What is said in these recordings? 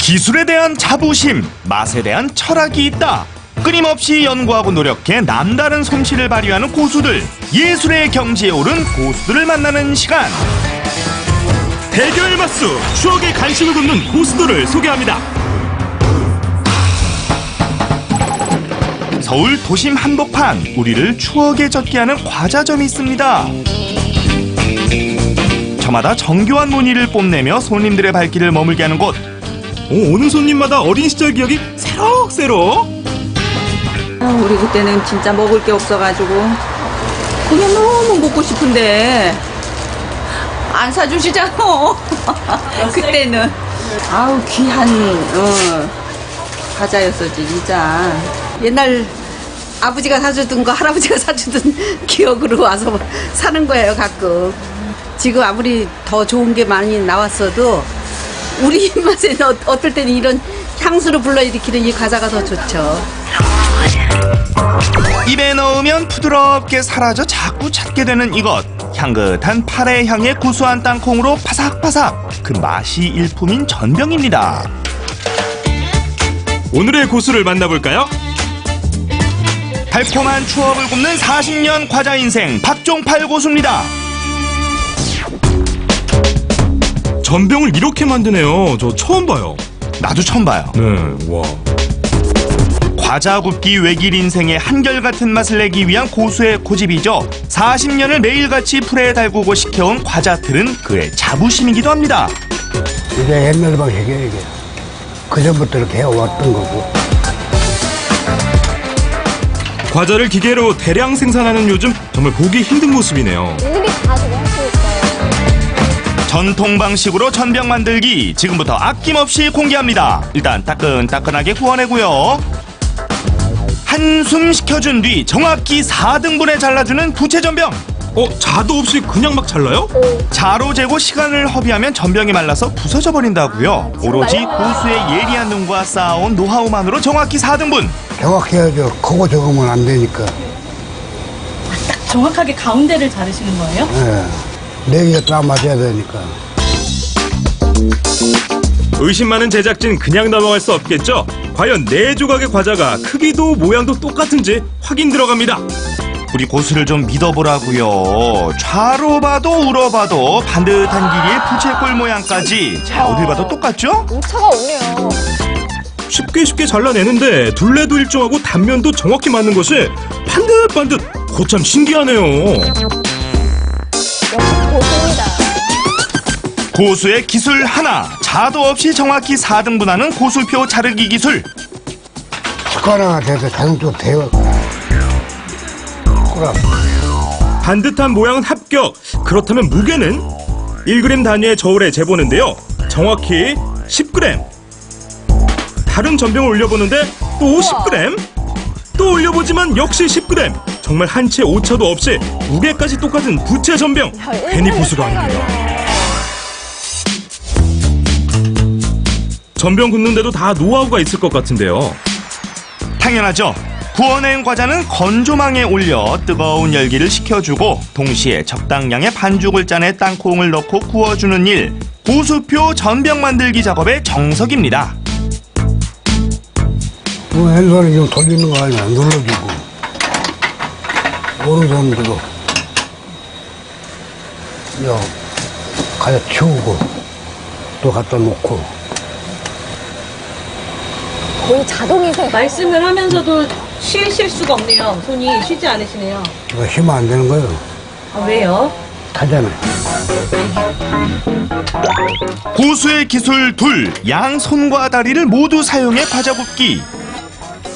기술에 대한 자부심, 맛에 대한 철학이 있다. 끊임없이 연구하고 노력해 남다른 솜씨를 발휘하는 고수들, 예술의 경지에 오른 고수들을 만나는 시간. 대결 맞수, 추억의 간식을 굽는 고수들을 소개합니다. 서울 도심 한복판, 우리를 추억에 젖게 하는 과자점이 있습니다. 저마다 정교한 무늬를 뽐내며 손님들의 발길을 머물게 하는 곳. 오는 손님마다 어린 시절 기억이 새록새록. 우리 그때는 진짜 먹을 게 없어가지고 그냥 너무 먹고 싶은데 안 사주시잖아. 그때는 아우 귀한 과자였었지 진짜. 옛날 아버지가 사주던 거 할아버지가 사주던 기억으로 와서 사는 거예요 가끔. 지금 아무리 더 좋은 게 많이 나왔어도 우리 입맛에는 어떨 때는 이런 향수를 불러일으키는 이 과자가 더 좋죠. 입에 넣으면 부드럽게 사라져 자꾸 찾게 되는 이것. 향긋한 파래 향의 구수한 땅콩으로 바삭바삭. 그 맛이 일품인 전병입니다. 오늘의 고수를 만나볼까요? 달콤한 추억을 굽는 40년 과자 인생 박종팔 고수입니다. 전병을 이렇게 만드네요. 저 처음 봐요. 나도 처음 봐요. 네, 와. 과자 굽기 외길 인생의 한결같은 맛을 내기 위한 고수의 고집이죠. 40년을 매일같이 풀에 달구고 식혀온 과자틀은 그의 자부심이기도 합니다. 이게 옛날 방식이에요, 이게. 그전부터 이렇게 해왔던 거고. 과자를 기계로 대량 생산하는 요즘 정말 보기 힘든 모습이네요. 일일이 다 저거 하시니까요. 전통 방식으로 전병 만들기 지금부터 아낌없이 공개합니다. 일단 따끈따끈하게 구워내고요. 한숨 식혀준 뒤 정확히 4등분에 잘라주는 부채 전병. 자도 없이 그냥 막 잘라요? 자로 재고 시간을 허비하면 전병이 말라서 부서져 버린다고요. 오로지 고수의 예리한 눈과 쌓아온 노하우만으로 정확히 4등분. 정확히 해야죠. 크고 적으면 안 되니까. 정확하게 가운데를 자르시는 거예요? 예. 네 개가 딱 맞아야 되니까. 의심 많은 제작진 그냥 넘어갈 수 없겠죠? 과연 4조각의 과자가 크기도 모양도 똑같은지 확인 들어갑니다. 우리 고수를 좀 믿어보라고요. 좌로 봐도 우로 봐도 반듯한 길이의 부채꼴 모양까지. 자, 어딜 봐도 똑같죠? 오차가 없네요. 쉽게 잘라내는데 둘레도 일정하고 단면도 정확히 맞는 것이 반듯반듯. 거참 신기하네요. 역시 고수입니다. 고수의 기술 하나. 자도 없이 정확히 4등분하는 고수표 자르기 기술. 숟가락이 돼서 자동적으로 돼요. 숟가락. 반듯한 모양은 합격. 그렇다면 무게는 1g 단위의 저울에 재보는데요. 정확히 10g. 다른 전병을 올려보는데 또 10g. 또 올려보지만 역시 10g. 정말 한 채 오차도 없이 무게까지 똑같은 부채 전병. 괜히 고수가 아닙니다. 전병 굽는데도 다 노하우가 있을 것 같은데요. 당연하죠. 구워낸 과자는 건조망에 올려 뜨거운 열기를 식혀주고 동시에 적당량의 반죽을 짜내 땅콩을 넣고 구워주는 일. 고수표 전병 만들기 작업의 정석입니다. 왼손에 좀 돌리는 거 아니야. 눌러주고. 오른손으로. 가져 치우고. 또 갖다 놓고. 거의 자동이세요. 말씀을 하면서도 쉬실 수가 없네요. 손이 쉬지 않으시네요. 이거 쉬면 안 되는 거예요. 아, 왜요? 타잖아요. 고수의 기술 둘. 양손과 다리를 모두 사용해 과자 굽기.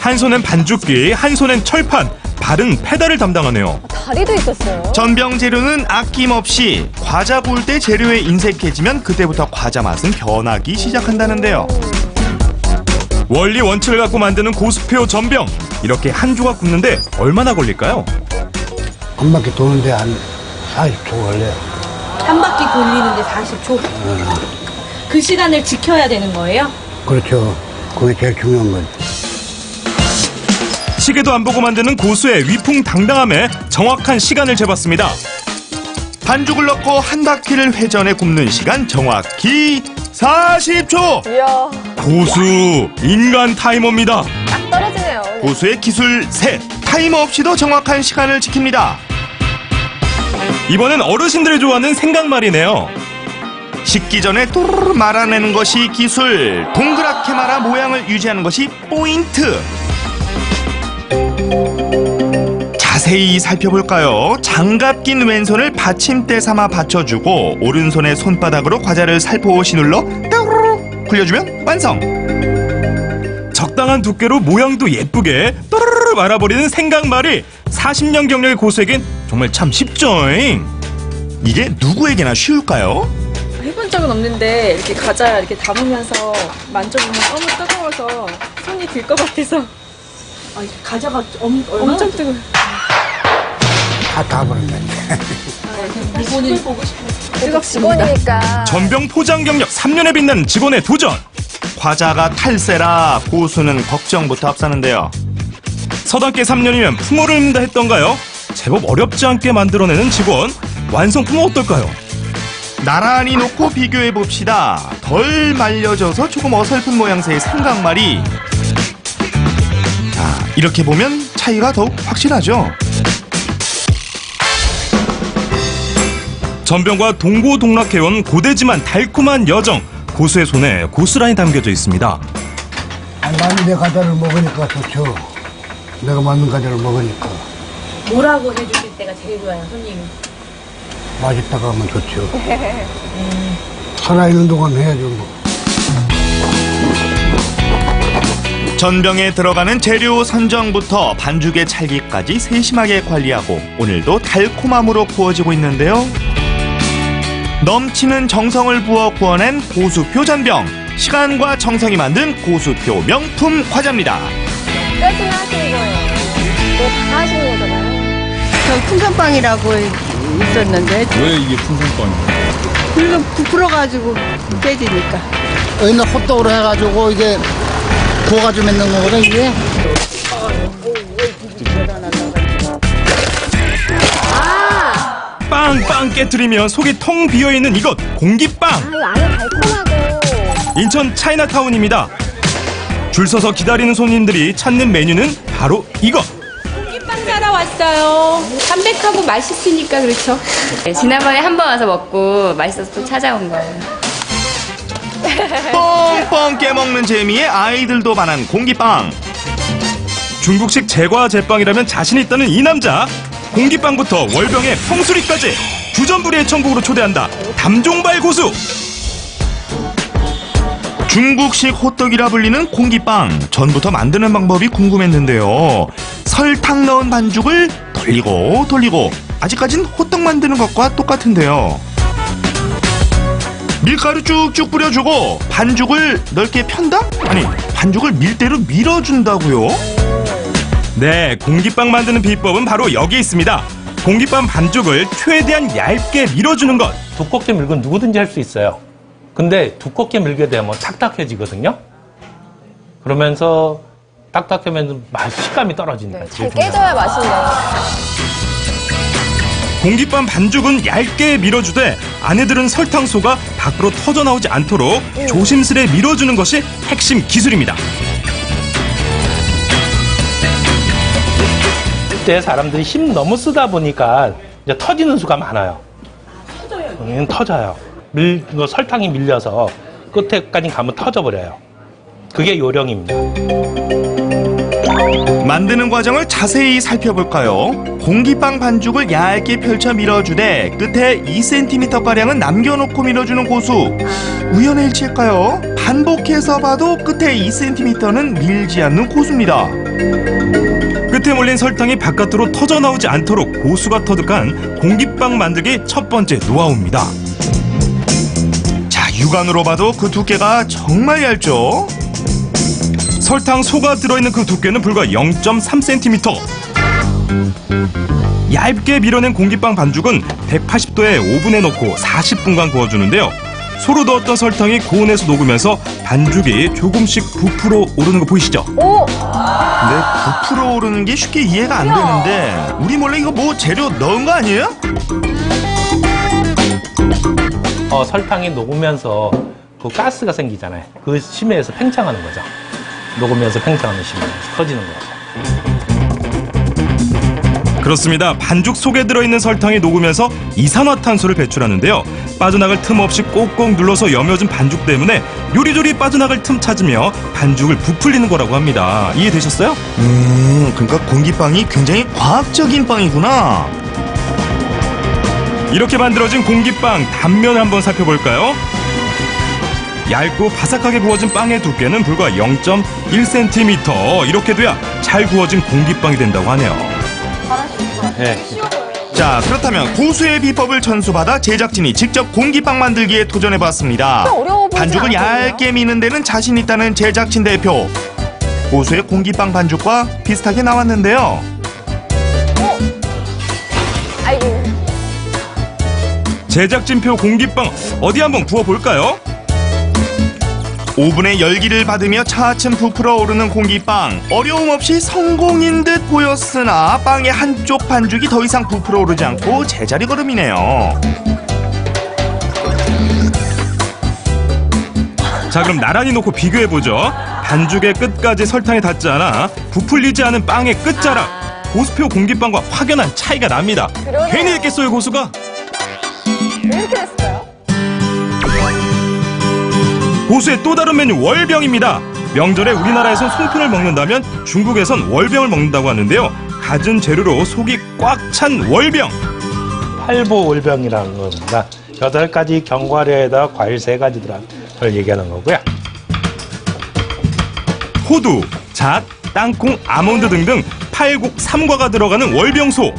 한 손엔 반죽기, 한 손엔 철판, 발은 페달을 담당하네요. 다리도 있었어요. 전병 재료는 아낌없이. 과자 구울 때 재료에 인색해지면 그때부터 과자 맛은 변하기 시작한다는데요. 원리 원칙을 갖고 만드는 고수표 전병. 이렇게 한 조각 굽는데 얼마나 걸릴까요? 한 바퀴 도는데 한 40초 걸려요. 한 바퀴 돌리는데 40초. 그 시간을 지켜야 되는 거예요? 그렇죠. 그게 제일 중요한 거죠. 시계도 안 보고 만드는 고수의 위풍당당함에 정확한 시간을 재봤습니다. 반죽을 넣고 한 바퀴를 회전해 굽는 시간 정확히 40초. 이야, 고수 인간 타이머입니다. 딱 떨어지네요. 고수의 기술 셋. 타이머 없이도 정확한 시간을 지킵니다. 이번엔 어르신들이 좋아하는 생강말이네요. 식기 전에 또르르 말아내는 것이 기술. 동그랗게 말아 모양을 유지하는 것이 포인트. 자세히 살펴볼까요? 장갑 낀 왼손을 받침대 삼아 받쳐주고 오른손의 손바닥으로 과자를 살포시 눌러 따르르 굴려주면 완성. 적당한 두께로 모양도 예쁘게 또르르 말아버리는 생강말이 40년 경력의 고수에겐 정말 참 쉽죠잉. 이게 누구에게나 쉬울까요? 해본 적은 없는데 이렇게 과자 이렇게 담으면서 만져보면 너무 뜨거워서 손이 들 것 같아서 과자가 얼마나 엄청 뜨거워. 다 타버렸네. 본인 보고 싶어요. 계속 직원이니까. 전병 포장 경력 3년에 빛나는 직원의 도전. 과자가 탈세라 고수는 걱정부터 앞서는데요. 서당계 3년이면 풍어를 읊는다 했던가요? 제법 어렵지 않게 만들어내는 직원. 완성품은 어떨까요? 나란히 놓고 비교해 봅시다. 덜 말려져서 조금 어설픈 모양새의 생강말이. 자, 이렇게 보면 차이가 더욱 확실하죠. 전병과 동고동락해온 고되지만 달콤한 여정. 고수의 손에 고스란히 담겨져 있습니다. 나는 내 과자를 먹으니까 좋죠. 내가 만든 과자를 먹으니까 뭐라고 해주실 때가 제일 좋아요, 손님이? 맛있다고 하면 좋죠. 살아있는 동안 해야죠 뭐. 전병에 들어가는 재료 선정부터 반죽의 찰기까지 세심하게 관리하고 오늘도 달콤함으로 구워지고 있는데요. 넘치는 정성을 부어 구워낸 고수표 전병. 시간과 정성이 만든 고수표 명품 과자입니다. 몇까지나 하시는 거예요? 이거 다 하시는 거잖아요. 저 풍선빵이라고 있었는데 왜 이게 풍선빵이에요? 불로 부풀어가지고 깨지니까. 여기는 호떡으로 해가지고 이게 구워가지고 만든 거거든 이게. 빵빵 깨트리면 속이 텅 비어있는 이것 공기빵. 아, 이거 안에 달콤하고. 인천 차이나타운입니다. 줄 서서 기다리는 손님들이 찾는 메뉴는 바로 이것. 빵 사러 왔어요. 담백하고 맛있으니까 그렇죠. 네, 지난번에 한 번 와서 먹고 맛있어서 또 찾아온 거예요. 뻥뻥 깨먹는 재미에 아이들도 반한 공기빵. 중국식 제과 제빵이라면 자신 있다는 이 남자. 공기빵부터 월병에 펑수리까지 주전부리의 천국으로 초대한다. 담종발 고수. 중국식 호떡이라 불리는 공기빵. 전부터 만드는 방법이 궁금했는데요. 설탕 넣은 반죽을 돌리고 돌리고 아직까진 호떡 만드는 것과 똑같은데요. 밀가루 쭉쭉 뿌려주고 반죽을 넓게 편다? 아니, 반죽을 밀대로 밀어준다고요? 네, 공기빵 만드는 비법은 바로 여기 있습니다. 공기빵 반죽을 최대한 얇게 밀어주는 것. 두껍게 밀고 누구든지 할 수 있어요. 근데 두껍게 밀게 되면 딱딱해지거든요. 그러면서 딱딱하면 식감이 떨어지니까. 네, 잘 깨져야 맛있네. 공기빵 반죽은 얇게 밀어주되 안에 들은 설탕소가 밖으로 터져나오지 않도록 조심스레 밀어주는 것이 핵심 기술입니다. 그때 사람들이 힘 너무 쓰다 보니까 이제 터지는 수가 많아요. 터져요? 터져요. 설탕이 밀려서 끝에까지 가면 터져버려요. 그게 요령입니다. 만드는 과정을 자세히 살펴볼까요? 공기빵 반죽을 얇게 펼쳐 밀어주되 끝에 2cm가량은 남겨놓고 밀어주는 고수. 우연의 일치일까요? 반복해서 봐도 끝에 2cm는 밀지 않는 고수입니다. 끝에 몰린 설탕이 바깥으로 터져나오지 않도록 고수가 터득한 공기빵 만들기 첫 번째 노하우입니다. 자, 육안으로 봐도 그 두께가 정말 얇죠? 설탕 소가 들어있는 그 두께는 불과 0.3cm. 얇게 밀어낸 공기빵 반죽은 180도에 오븐에 넣고 40분간 구워주는데요. 소로 넣었던 설탕이 고온에서 녹으면서 반죽이 조금씩 부풀어 오르는 거 보이시죠? 오! 근데 부풀어 오르는 게 쉽게 이해가 안 되는데 우리 몰래 이거 뭐 재료 넣은 거 아니에요? 설탕이 녹으면서 그 가스가 생기잖아요. 그 심해에서 팽창하는 거죠. 녹으면서 팽창하는 심해에서 터지는 거죠. 그렇습니다. 반죽 속에 들어있는 설탕이 녹으면서 이산화탄소를 배출하는데요. 빠져나갈 틈 없이 꼭꼭 눌러서 여며진 반죽 때문에 요리조리 빠져나갈 틈 찾으며 반죽을 부풀리는 거라고 합니다. 이해되셨어요? 그러니까 공기빵이 굉장히 과학적인 빵이구나. 이렇게 만들어진 공기빵 단면을 한번 살펴볼까요? 얇고 바삭하게 구워진 빵의 두께는 불과 0.1cm. 이렇게 돼야 잘 구워진 공기빵이 된다고 하네요. 네. 자, 그렇다면 고수의 비법을 전수받아 제작진이 직접 공기빵 만들기에 도전해봤습니다. 어려워 보이지 반죽을 않거든요. 얇게 미는 데는 자신 있다는 제작진 대표. 고수의 공기빵 반죽과 비슷하게 나왔는데요. 아이고. 제작진표 공기빵 어디 한번 구워볼까요? 오븐의 열기를 받으며 차츰 부풀어 오르는 공기빵. 어려움 없이 성공인 듯 보였으나 빵의 한쪽 반죽이 더 이상 부풀어 오르지 않고 제자리 걸음이네요. 자, 그럼 나란히 놓고 비교해보죠. 반죽의 끝까지 설탕이 닿지 않아 부풀리지 않은 빵의 끝자락. 고수표 공기빵과 확연한 차이가 납니다. 그러네요. 괜히 했겠어요, 고수가? 왜 이렇게 됐을까요? 고수의 또 다른 메뉴 월병입니다. 명절에 우리나라에선 송편을 먹는다면 중국에선 월병을 먹는다고 하는데요. 갖은 재료로 속이 꽉 찬 월병. 팔보월병이라는 겁니다. 8가지 견과류에다 과일 3가지 들어간 걸 얘기하는 거고요. 호두, 잣, 땅콩, 아몬드 등등 팔곡 3과가 들어가는 월병소.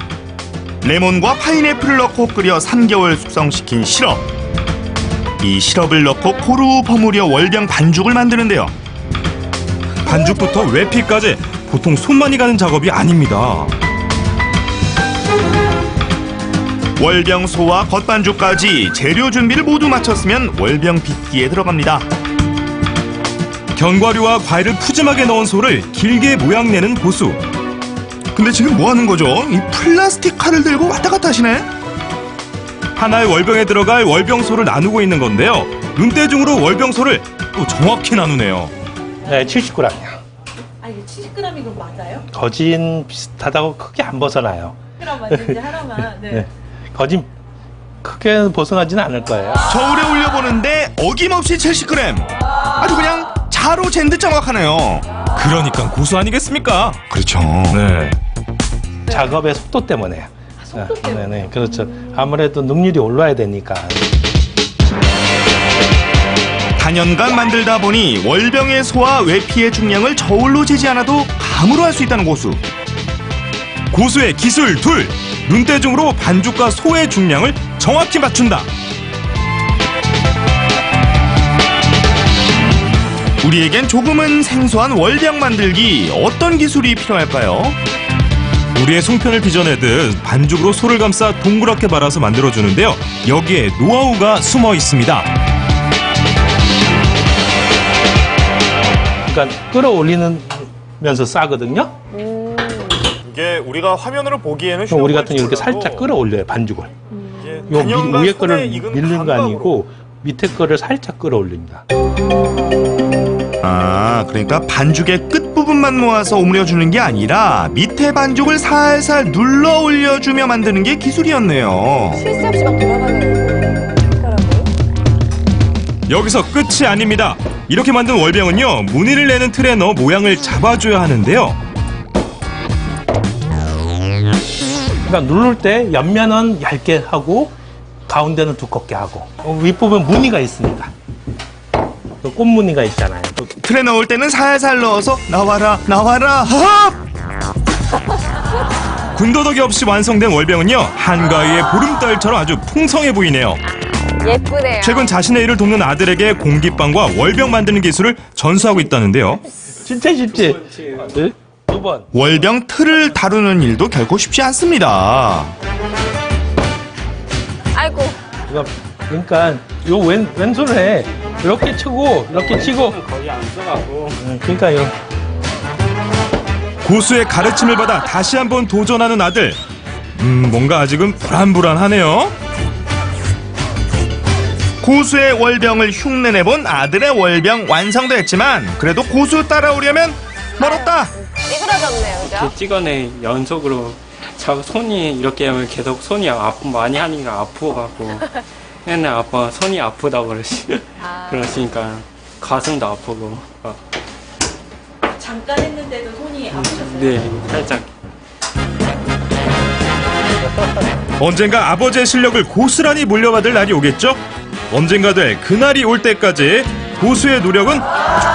레몬과 파인애플을 넣고 끓여 3개월 숙성시킨 시럽. 이 시럽을 넣고 고루 버무려 월병 반죽을 만드는데요. 반죽부터 외피까지 보통 손만이 가는 작업이 아닙니다. 월병소와 겉반죽까지 재료 준비를 모두 마쳤으면 월병 빚기에 들어갑니다. 견과류와 과일을 푸짐하게 넣은 소를 길게 모양내는 고수. 근데 지금 뭐 하는 거죠? 이 플라스틱 칼을 들고 왔다 갔다 하시네? 하나의 월병에 들어갈 월병소를 나누고 있는 건데요. 눈대중으로 월병소를 또 정확히 나누네요. 네, 70g이요. 아, 이게 70g이 그럼 맞아요? 거진 비슷하다고 크게 안 벗어나요. 70g 맞는지 하나만. 네. 네. 거진 크게 벗어나지는 않을 거예요. 저울에 올려보는데 어김없이 70g. 아주 그냥 자로 잰 듯 정확하네요. 그러니까 고수 아니겠습니까? 그렇죠. 네. 작업의 속도 때문에요. 속도 때문에. 네, 그렇죠. 아무래도 능률이 올라야 되니까. 단연간 만들다 보니 월병의 소와 외피의 중량을 저울로 재지 않아도 감으로 할 수 있다는 고수. 고수의 기술 둘. 눈대중으로 반죽과 소의 중량을 정확히 맞춘다. 우리에겐 조금은 생소한 월병 만들기. 어떤 기술이 필요할까요? 우리의 송편을 빚어내듯 반죽으로 소를 감싸 동그랗게 말아서 만들어주는데요. 여기에 노하우가 숨어 있습니다. 그러니까 끌어올리면서 싸거든요. 이게 우리가 화면으로 보기에는 그럼 우리 같은 이렇게 살짝 끌어올려요, 반죽을. 요 위에 거를 밀는 거 아니고 밑에 거를 살짝 끌어올립니다. 아, 그러니까 반죽의 끝부분만 모아서 오므려주는 게 아니라 밑에 반죽을 살살 눌러 올려주며 만드는 게 기술이었네요. 쉴 새 없이 막 돌아가네요. 여기서 끝이 아닙니다. 이렇게 만든 월병은요, 무늬를 내는 틀에 넣어 모양을 잡아줘야 하는데요. 그러니까 누를 때 옆면은 얇게 하고 가운데는 두껍게 하고 윗부분 무늬가 있습니다. 그 꽃무늬가 있잖아요. 틀에 넣을 때는 살살 넣어서 나와라 나와라 하하! 군더더기 없이 완성된 월병은요, 한가위의 보름달처럼 아주 풍성해 보이네요. 예쁘네요. 최근 자신의 일을 돕는 아들에게 공기빵과 월병 만드는 기술을 전수하고 있다는데요. 진짜 쉽지? 네? 2번. 월병 틀을 다루는 일도 결코 쉽지 않습니다. 아이고. 그러니까 요 왼손에 이렇게 치고 이렇게 치고 거의 안 써갖고 그러니까 이런. 고수의 가르침을 받아 다시 한번 도전하는 아들. 뭔가 아직은 불안불안하네요. 고수의 월병을 흉내내본 아들의 월병 완성도 했지만 그래도 고수 따라오려면 멀었다. 찌그러졌네요, 그죠? 이렇게 찍어내 연속으로 자꾸 손이 이렇게 하면 계속 손이 많이 하니까 아프고 맨날 아빠 손이 아프다고 그러시니까 가슴도 아프고 잠깐 했는데도 손이 아프셨어요? 네 살짝 언젠가 아버지의 실력을 고스란히 물려받을 날이 오겠죠? 언젠가 될 그날이 올 때까지 고수의 노력은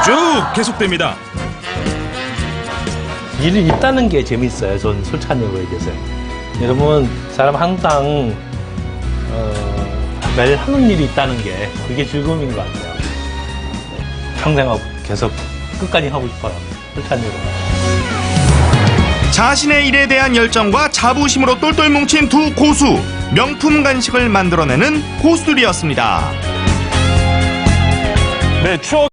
쭉 계속됩니다. 일을 있다는 게 재밌어요. 전 술찬이고에게서. 여러분, 사람 항상 매일 하는 일이 있다는 게 그게 즐거움인 것 같아요. 평생 계속 끝까지 하고 싶어요. 술찬이로. 자신의 일에 대한 열정과 자부심으로 똘똘 뭉친 두 고수. 명품 간식을 만들어내는 고수들이었습니다. 네, 추억